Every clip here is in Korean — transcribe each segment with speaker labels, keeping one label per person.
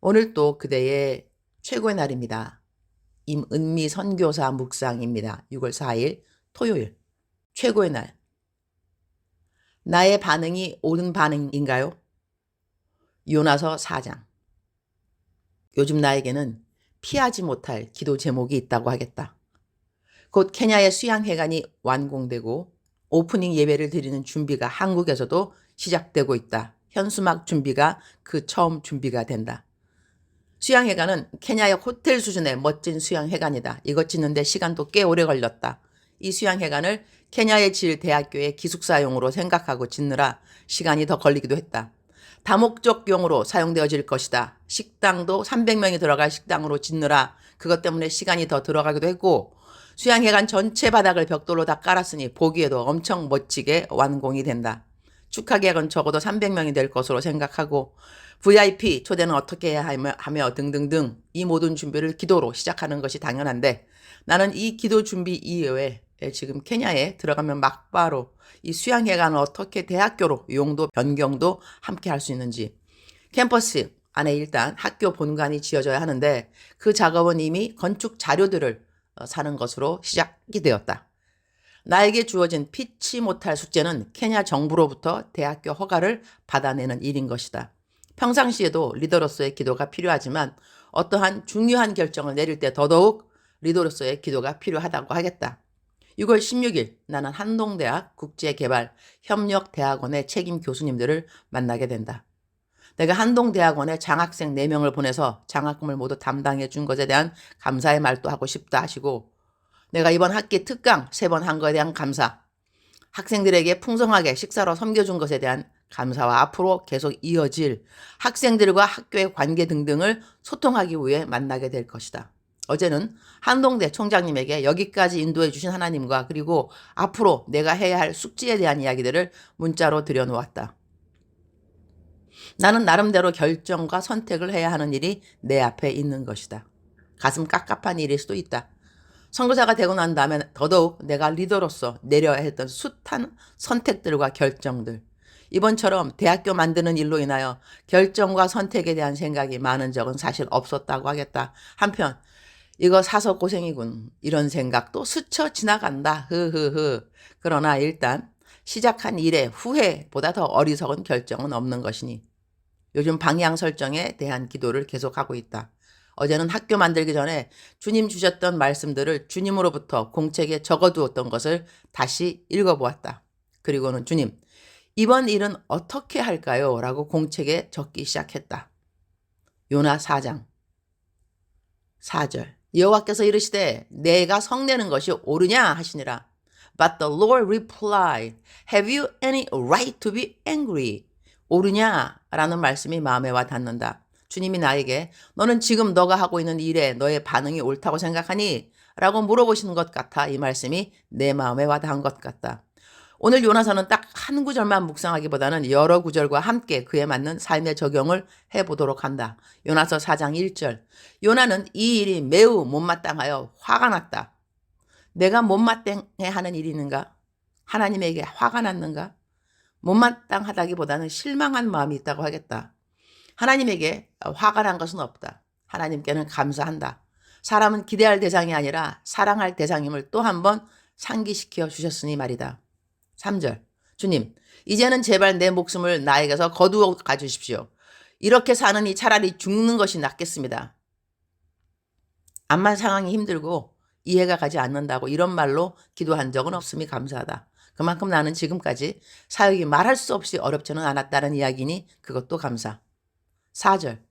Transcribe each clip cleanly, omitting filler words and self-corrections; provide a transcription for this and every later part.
Speaker 1: 오늘 또 그대의 최고의 날입니다. 임은미 선교사 묵상입니다. 6월 4일 토요일 최고의 날. 나의 반응이 옳은 반응인가요? 요나서 4장. 요즘 나에게는 피하지 못할 기도 제목이 있다고 하겠다. 곧 케냐의 수양회관이 완공되고 오프닝 예배를 드리는 준비가 한국에서도 시작되고 있다. 현수막 준비가 그 처음 준비가 된다. 수양회관은 케냐의 호텔 수준의 멋진 수양회관이다. 이것 짓는데 시간도 꽤 오래 걸렸다. 이 수양회관을 케냐의 질 대학교의 기숙사용으로 생각하고 짓느라 시간이 더 걸리기도 했다. 다목적용으로 사용되어질 것이다. 식당도 300명이 들어갈 식당으로 짓느라 그것 때문에 시간이 더 들어가기도 했고, 수양회관 전체 바닥을 벽돌로 다 깔았으니 보기에도 엄청 멋지게 완공이 된다. 축하객은 적어도 300명이 될 것으로 생각하고 VIP 초대는 어떻게 해야 하며 등등등 이 모든 준비를 기도로 시작하는 것이 당연한데, 나는 이 기도 준비 이외에 지금 케냐에 들어가면 막바로 이 수양회관을 어떻게 대학교로 용도 변경도 함께 할 수 있는지, 캠퍼스 안에 일단 학교 본관이 지어져야 하는데 그 작업은 이미 건축 자료들을 사는 것으로 시작이 되었다. 나에게 주어진 피치 못할 숙제는 케냐 정부로부터 대학교 허가를 받아내는 일인 것이다. 평상시에도 리더로서의 기도가 필요하지만 어떠한 중요한 결정을 내릴 때 더더욱 리더로서의 기도가 필요하다고 하겠다. 6월 16일 나는 한동대학 국제개발협력대학원의 책임 교수님들을 만나게 된다. 내가 한동대학원에 장학생 4명을 보내서 장학금을 모두 담당해 준 것에 대한 감사의 말도 하고 싶다 하시고, 내가 이번 학기 특강 3번 한 것에 대한 감사, 학생들에게 풍성하게 식사로 섬겨준 것에 대한 감사와 앞으로 계속 이어질 학생들과 학교의 관계 등등을 소통하기 위해 만나게 될 것이다. 어제는 한동대 총장님에게 여기까지 인도해 주신 하나님과 그리고 앞으로 내가 해야 할 숙제에 대한 이야기들을 문자로 들여놓았다. 나는 나름대로 결정과 선택을 해야 하는 일이 내 앞에 있는 것이다. 가슴 깝깝한 일일 수도 있다. 선교사가 되고 난 다음에 더더욱 내가 리더로서 내려야 했던 숱한 선택들과 결정들, 이번처럼 대학교 만드는 일로 인하여 결정과 선택에 대한 생각이 많은 적은 사실 없었다고 하겠다. 한편 이거 사서 고생이군 이런 생각도 스쳐 지나간다. 흐흐흐. 그러나 일단 시작한 일의 후회보다 더 어리석은 결정은 없는 것이니 요즘 방향 설정에 대한 기도를 계속하고 있다. 어제는 학교 만들기 전에 주님 주셨던 말씀들을 주님으로부터 공책에 적어두었던 것을 다시 읽어보았다. 그리고는 주님, 이번 일은 어떻게 할까요? 라고 공책에 적기 시작했다. 요나 4장 4절. 여호와께서 이르시되 내가 성내는 것이 옳으냐 하시니라. But the Lord replied, Have you any right to be angry? 옳으냐라는 말씀이 마음에 와 닿는다. 주님이 나에게 너는 지금 너가 하고 있는 일에 너의 반응이 옳다고 생각하니? 라고 물어보시는 것 같아. 이 말씀이 내 마음에 와 닿은 것 같다. 오늘 요나서는 딱 한 구절만 묵상하기보다는 여러 구절과 함께 그에 맞는 삶의 적용을 해보도록 한다. 요나서 4장 1절. 요나는 이 일이 매우 못마땅하여 화가 났다. 내가 못마땅해 하는 일이 있는가? 하나님에게 화가 났는가? 못마땅하다기보다는 실망한 마음이 있다고 하겠다. 하나님에게 화가 난 것은 없다. 하나님께는 감사한다. 사람은 기대할 대상이 아니라 사랑할 대상임을 또 한 번 상기시켜 주셨으니 말이다. 3절. 주님, 이제는 제발 내 목숨을 나에게서 거두어 가주십시오. 이렇게 사느니 차라리 죽는 것이 낫겠습니다. 암만 상황이 힘들고 이해가 가지 않는다고 이런 말로 기도한 적은 없음이 감사하다. 그만큼 나는 지금까지 사역이 말할 수 없이 어렵지는 않았다는 이야기니 그것도 감사. 4절.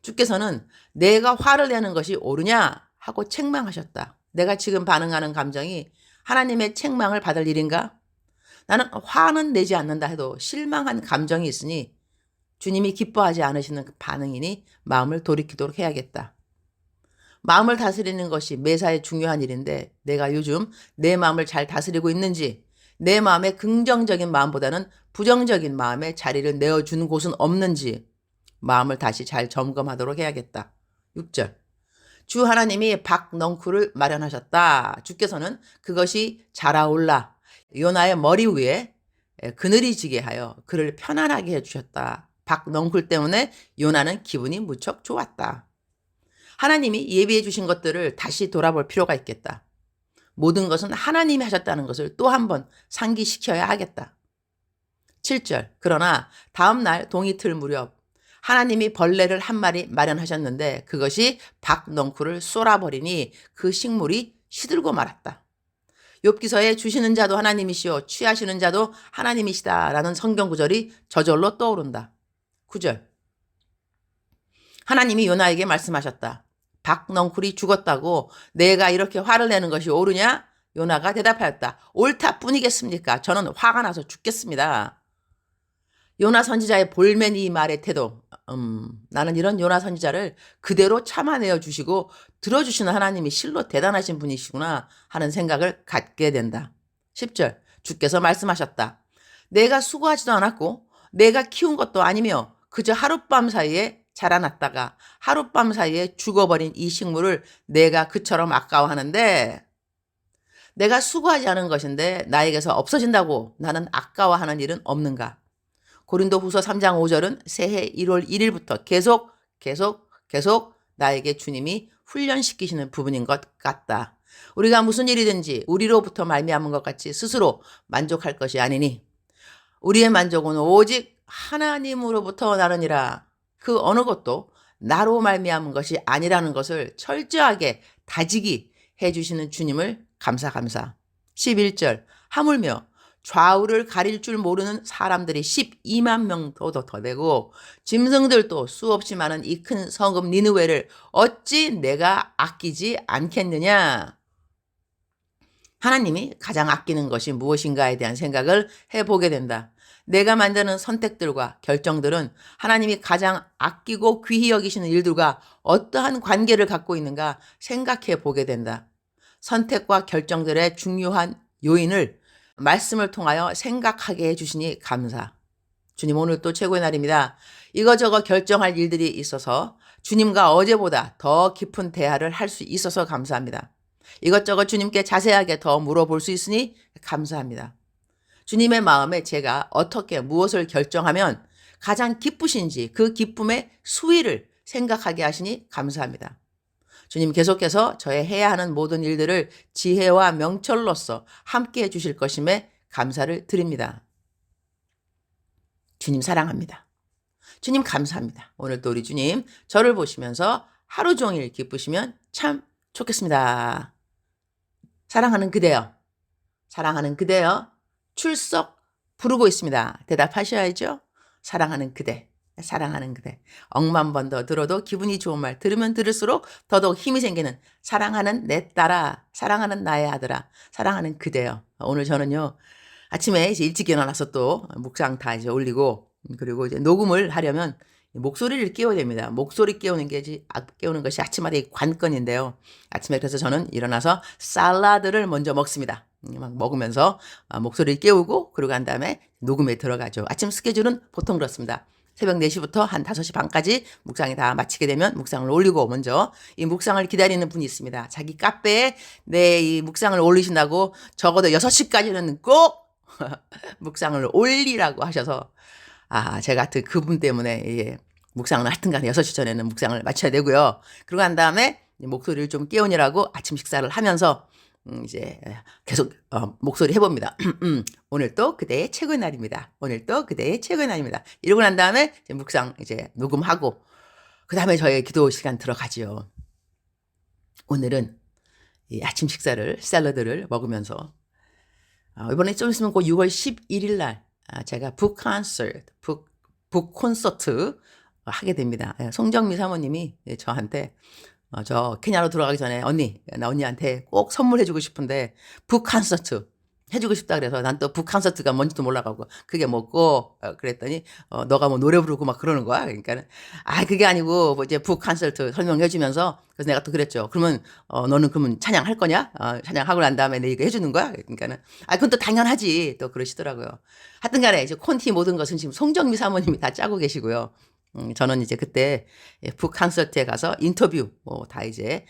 Speaker 1: 주께서는 내가 화를 내는 것이 옳으냐 하고 책망하셨다. 내가 지금 반응하는 감정이 하나님의 책망을 받을 일인가? 나는 화는 내지 않는다 해도 실망한 감정이 있으니 주님이 기뻐하지 않으시는 반응이니 마음을 돌이키도록 해야겠다. 마음을 다스리는 것이 매사에 중요한 일인데 내가 요즘 내 마음을 잘 다스리고 있는지, 내 마음의 긍정적인 마음보다는 부정적인 마음에 자리를 내어주는 곳은 없는지 마음을 다시 잘 점검하도록 해야겠다. 6절. 주 하나님이 박넝쿨을 마련하셨다. 주께서는 그것이 자라올라 요나의 머리 위에 그늘이 지게 하여 그를 편안하게 해주셨다. 박넝쿨 때문에 요나는 기분이 무척 좋았다. 하나님이 예비해 주신 것들을 다시 돌아볼 필요가 있겠다. 모든 것은 하나님이 하셨다는 것을 또 한 번 상기시켜야 하겠다. 7절. 그러나 다음 날 동이틀 무렵 하나님이 벌레를 한 마리 마련하셨는데 그것이 박넝쿨을 쏠아버리니 그 식물이 시들고 말았다. 욥기서에 주시는 자도 하나님이시오 취하시는 자도 하나님이시다라는 성경 구절이 저절로 떠오른다. 9절. 하나님이 요나에게 말씀하셨다. 박넝쿨이 죽었다고 내가 이렇게 화를 내는 것이 옳으냐? 요나가 대답하였다. 옳다 뿐이겠습니까? 저는 화가 나서 죽겠습니다. 요나 선지자의 볼멘 이 말의 태도. 나는 이런 요나 선지자를 그대로 참아내어 주시고 들어주시는 하나님이 실로 대단하신 분이시구나 하는 생각을 갖게 된다. 10절. 주께서 말씀하셨다. 내가 수고하지도 않았고 내가 키운 것도 아니며 그저 하룻밤 사이에 자라났다가 하룻밤 사이에 죽어버린 이 식물을 내가 그처럼 아까워하는데 내가 수고하지 않은 것인데 나에게서 없어진다고 나는 아까워하는 일은 없는가? 고린도후서 3장 5절은 새해 1월 1일부터 계속 나에게 주님이 훈련시키시는 부분인 것 같다. 우리가 무슨 일이든지 우리로부터 말미암은 것 같이 스스로 만족할 것이 아니니 우리의 만족은 오직 하나님으로부터 나느니라. 그 어느 것도 나로 말미암은 것이 아니라는 것을 철저하게 다지기 해주시는 주님을 감사. 11절. 하물며 좌우를 가릴 줄 모르는 사람들이 12만 명도 더 되고 짐승들도 수없이 많은 이 큰 성읍 니느웨를 어찌 내가 아끼지 않겠느냐. 하나님이 가장 아끼는 것이 무엇인가에 대한 생각을 해보게 된다. 내가 만드는 선택들과 결정들은 하나님이 가장 아끼고 귀히 여기시는 일들과 어떠한 관계를 갖고 있는가 생각해 보게 된다. 선택과 결정들의 중요한 요인을 말씀을 통하여 생각하게 해주시니 감사. 주님 오늘 또 최고의 날입니다. 이거저거 결정할 일들이 있어서 주님과 어제보다 더 깊은 대화를 할 수 있어서 감사합니다. 이것저것 주님께 자세하게 더 물어볼 수 있으니 감사합니다. 주님의 마음에 제가 어떻게 무엇을 결정하면 가장 기쁘신지 그 기쁨의 수위를 생각하게 하시니 감사합니다. 주님 계속해서 저의 해야 하는 모든 일들을 지혜와 명철로서 함께 해주실 것임에 감사를 드립니다. 주님 사랑합니다. 주님 감사합니다. 오늘 또 우리 주님 저를 보시면서 하루 종일 기쁘시면 참 좋겠습니다. 사랑하는 그대여, 사랑하는 그대여, 출석 부르고 있습니다. 대답하셔야죠. 사랑하는 그대, 사랑하는 그대. 억만 번 더 들어도 기분이 좋은 말 들으면 들을수록 더더욱 힘이 생기는 사랑하는 내 딸아, 사랑하는 나의 아들아, 사랑하는 그대여. 오늘 저는요 아침에 이제 일찍 일어나서 또 묵상 다 이제 올리고 그리고 이제 녹음을 하려면 목소리를 깨워야 됩니다. 목소리 깨우는 것이 아침마다의 관건인데요. 아침에 그래서 저는 일어나서 샐러드를 먼저 먹습니다. 막 먹으면서 목소리를 깨우고 그러고 난 다음에 녹음에 들어가죠. 아침 스케줄은 보통 그렇습니다. 새벽 4시부터 한 5시 반까지 묵상이 다 마치게 되면 묵상을 올리고 먼저 이 묵상을 기다리는 분이 있습니다. 자기 카페에 내 이 묵상을 올리신다고 적어도 6시까지는 꼭 묵상을 올리라고 하셔서 제가 그분 때문에 예, 묵상을 하여튼 간에 6시 전에는 묵상을 마쳐야 되고요. 그러고 난 다음에 목소리를 좀 깨우느라고 아침 식사를 하면서 이제 계속 목소리 해봅니다. 오늘 또 그대의 최고의 날입니다. 오늘 또 그대의 최고의 날입니다. 이러고 난 다음에 이제 묵상 이제 녹음하고 그 다음에 저의 기도 시간 들어가지요. 오늘은 이 아침 식사를 샐러드를 먹으면서 이번에 좀 있으면 꼭 6월 11일 날 제가 북 콘서트 하게 됩니다. 송정미 사모님이 저한테 저 케냐로 들어가기 전에 나 언니한테 꼭 선물해주고 싶은데 북 콘서트 해주고 싶다 그래서 난 또 북 콘서트가 뭔지도 몰라가고 그게 뭐고 그랬더니 너가 뭐 노래 부르고 막 그러는 거야. 그러니까는 그게 아니고 뭐 이제 북 콘서트 설명해주면서 그래서 내가 또 그랬죠. 그러면 너는 그러면 찬양할 거냐? 찬양하고 난 다음에 내 이거 해주는 거야. 그러니까는 그건 또 당연하지 또 그러시더라고요. 하여튼간에 이제 콘티 모든 것은 지금 송정미 사모님이 다 짜고 계시고요. 저는 이제 그때 북 콘서트에 가서 인터뷰 다 이제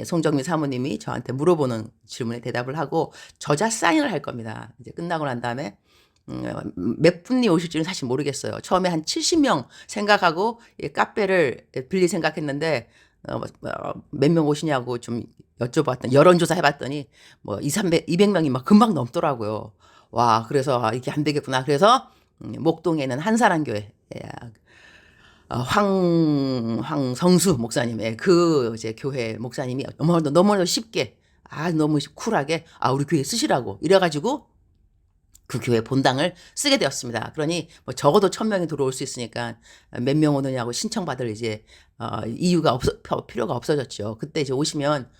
Speaker 1: 송정미 사모님이 저한테 물어보는 질문에 대답을 하고 저자 사인을 할 겁니다. 이제 끝나고 난 다음에 몇 분이 오실지는 사실 모르겠어요. 처음에 한 70명 생각하고 이 카페를 빌릴 생각했는데 몇 명 오시냐고 좀 여쭤봤더니 여론조사 해봤더니 뭐 200명이 막 금방 넘더라고요. 와, 그래서 이게 안 되겠구나. 그래서 목동에 있는 한사랑교회 황성수 목사님의 그 이제 교회 목사님이 너무나도 쉽게 너무 쿨하게 우리 교회 쓰시라고 이래가지고 그 교회 본당을 쓰게 되었습니다. 그러니 뭐 적어도 1000명이 들어올 수 있으니까 몇 명 오느냐고 신청받을 이제 이유가 필요가 없어졌죠. 그때 이제 오시면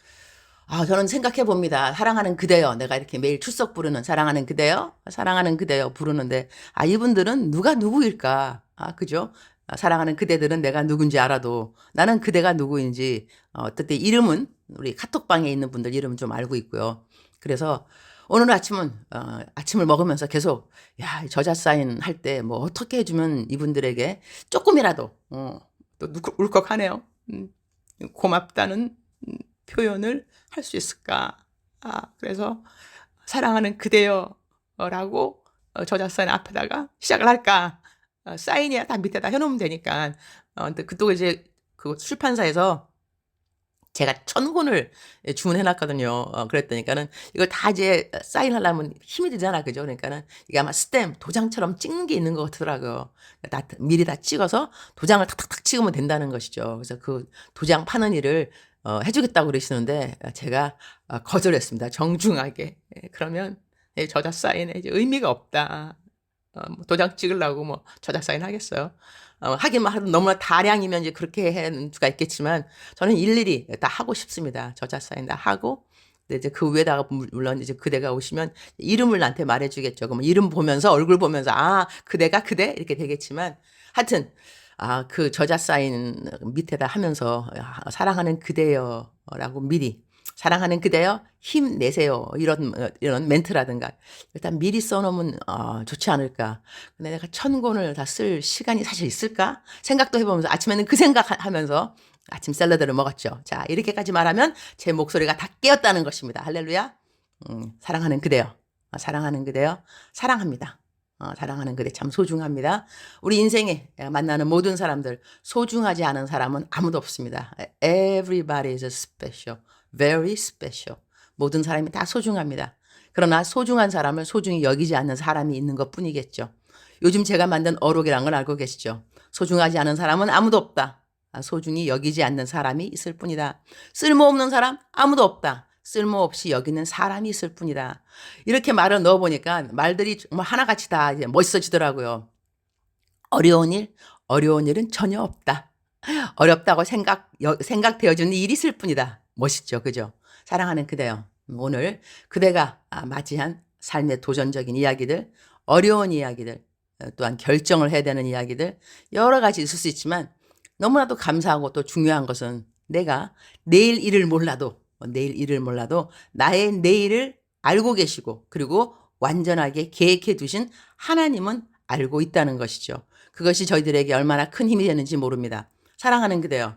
Speaker 1: 저는 생각해 봅니다. 사랑하는 그대여. 내가 이렇게 매일 출석 부르는 사랑하는 그대여, 사랑하는 그대여 부르는데 이분들은 누가 누구일까? 그죠? 사랑하는 그대들은 내가 누군지 알아도 나는 그대가 누구인지 어떻게 이름은 우리 카톡방에 있는 분들 이름은 좀 알고 있고요. 그래서 오늘 아침은 아침을 먹으면서 계속 저자 사인 할 때 뭐 어떻게 해주면 이분들에게 조금이라도 또 울컥하네요. 고맙다는 표현을 할 수 있을까? 그래서 사랑하는 그대여라고 저자 사인 앞에다가 시작을 할까? 사인이야 다 밑에다 해놓으면 되니까. 근데 그또 이제 그 출판사에서 제가 1000권을 주문해놨거든요. 그랬더니까는 이걸 다 이제 사인하려면 힘이 들잖아, 그죠? 그러니까는 이게 아마 스탬, 도장처럼 찍는 게 있는 것 같더라고요. 미리 다 찍어서 도장을 탁탁탁 찍으면 된다는 것이죠. 그래서 그 도장 파는 일을 해주겠다고 그러시는데 제가 거절했습니다. 정중하게. 그러면 저자 사인에 이제 의미가 없다. 뭐 도장 찍으려고 뭐 저자 사인 하겠어요. 하기만 하도 너무나 다량이면 이제 그렇게 하는 수가 있겠지만 저는 일일이 다 하고 싶습니다. 저자 사인 다 하고 근데 이제 그 위에다가 물론 이제 그대가 오시면 이름을 나한테 말해주겠죠. 그럼 이름 보면서 얼굴 보면서 그대가 그대 이렇게 되겠지만 하여튼 그 저자 사인 밑에다 하면서 사랑하는 그대여라고 미리 사랑하는 그대여 힘내세요 이런 멘트라든가 일단 미리 써놓으면 좋지 않을까. 근데 내가 1000권을 다 쓸 시간이 사실 있을까 생각도 해보면서 아침에는 그 생각하면서 아침 샐러드를 먹었죠. 자, 이렇게까지 말하면 제 목소리가 다 깨었다는 것입니다. 할렐루야. 사랑하는 그대여, 사랑하는 그대여, 사랑합니다. 사랑하는 그대 참 소중합니다. 우리 인생에 만나는 모든 사람들 소중하지 않은 사람은 아무도 없습니다. Everybody is special, very special. 모든 사람이 다 소중합니다. 그러나 소중한 사람을 소중히 여기지 않는 사람이 있는 것 뿐이겠죠. 요즘 제가 만든 어록이란 걸 알고 계시죠? 소중하지 않은 사람은 아무도 없다. 소중히 여기지 않는 사람이 있을 뿐이다. 쓸모없는 사람 아무도 없다. 쓸모없이 여기는 사람이 있을 뿐이다. 이렇게 말을 넣어보니까 말들이 정말 하나같이 다 이제 멋있어지더라고요. 어려운 일은 전혀 없다. 어렵다고 생각되어주는 일이 있을 뿐이다. 멋있죠, 그죠? 사랑하는 그대요. 오늘 그대가 맞이한 삶의 도전적인 이야기들, 어려운 이야기들, 또한 결정을 해야 되는 이야기들 여러 가지 있을 수 있지만 너무나도 감사하고 또 중요한 것은 내가 내일 일을 몰라도 나의 내일을 알고 계시고 그리고 완전하게 계획해 두신 하나님은 알고 있다는 것이죠. 그것이 저희들에게 얼마나 큰 힘이 되는지 모릅니다. 사랑하는 그대요.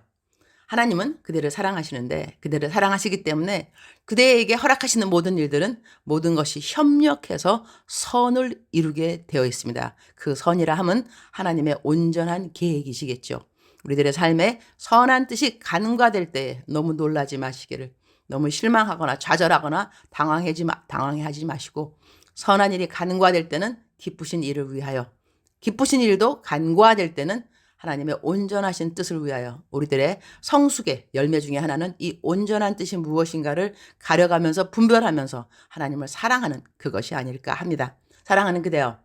Speaker 1: 하나님은 그대를 사랑하시는데 그대를 사랑하시기 때문에 그대에게 허락하시는 모든 일들은 모든 것이 협력해서 선을 이루게 되어 있습니다. 그 선이라 함은 하나님의 온전한 계획이시겠죠. 우리들의 삶에 선한 뜻이 간과될 때 너무 놀라지 마시기를, 너무 실망하거나 좌절하거나 당황하지 마시고 선한 일이 간과될 때는 기쁘신 일을 위하여, 기쁘신 일도 간과될 때는 하나님의 온전하신 뜻을 위하여 우리들의 성숙의 열매 중에 하나는 이 온전한 뜻이 무엇인가를 가려가면서 분별하면서 하나님을 사랑하는 그것이 아닐까 합니다. 사랑하는 그대여,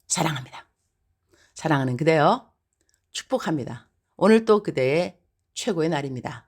Speaker 1: 사랑합니다. 사랑하는 그대여, 축복합니다. 오늘 또 그대의 최고의 날입니다.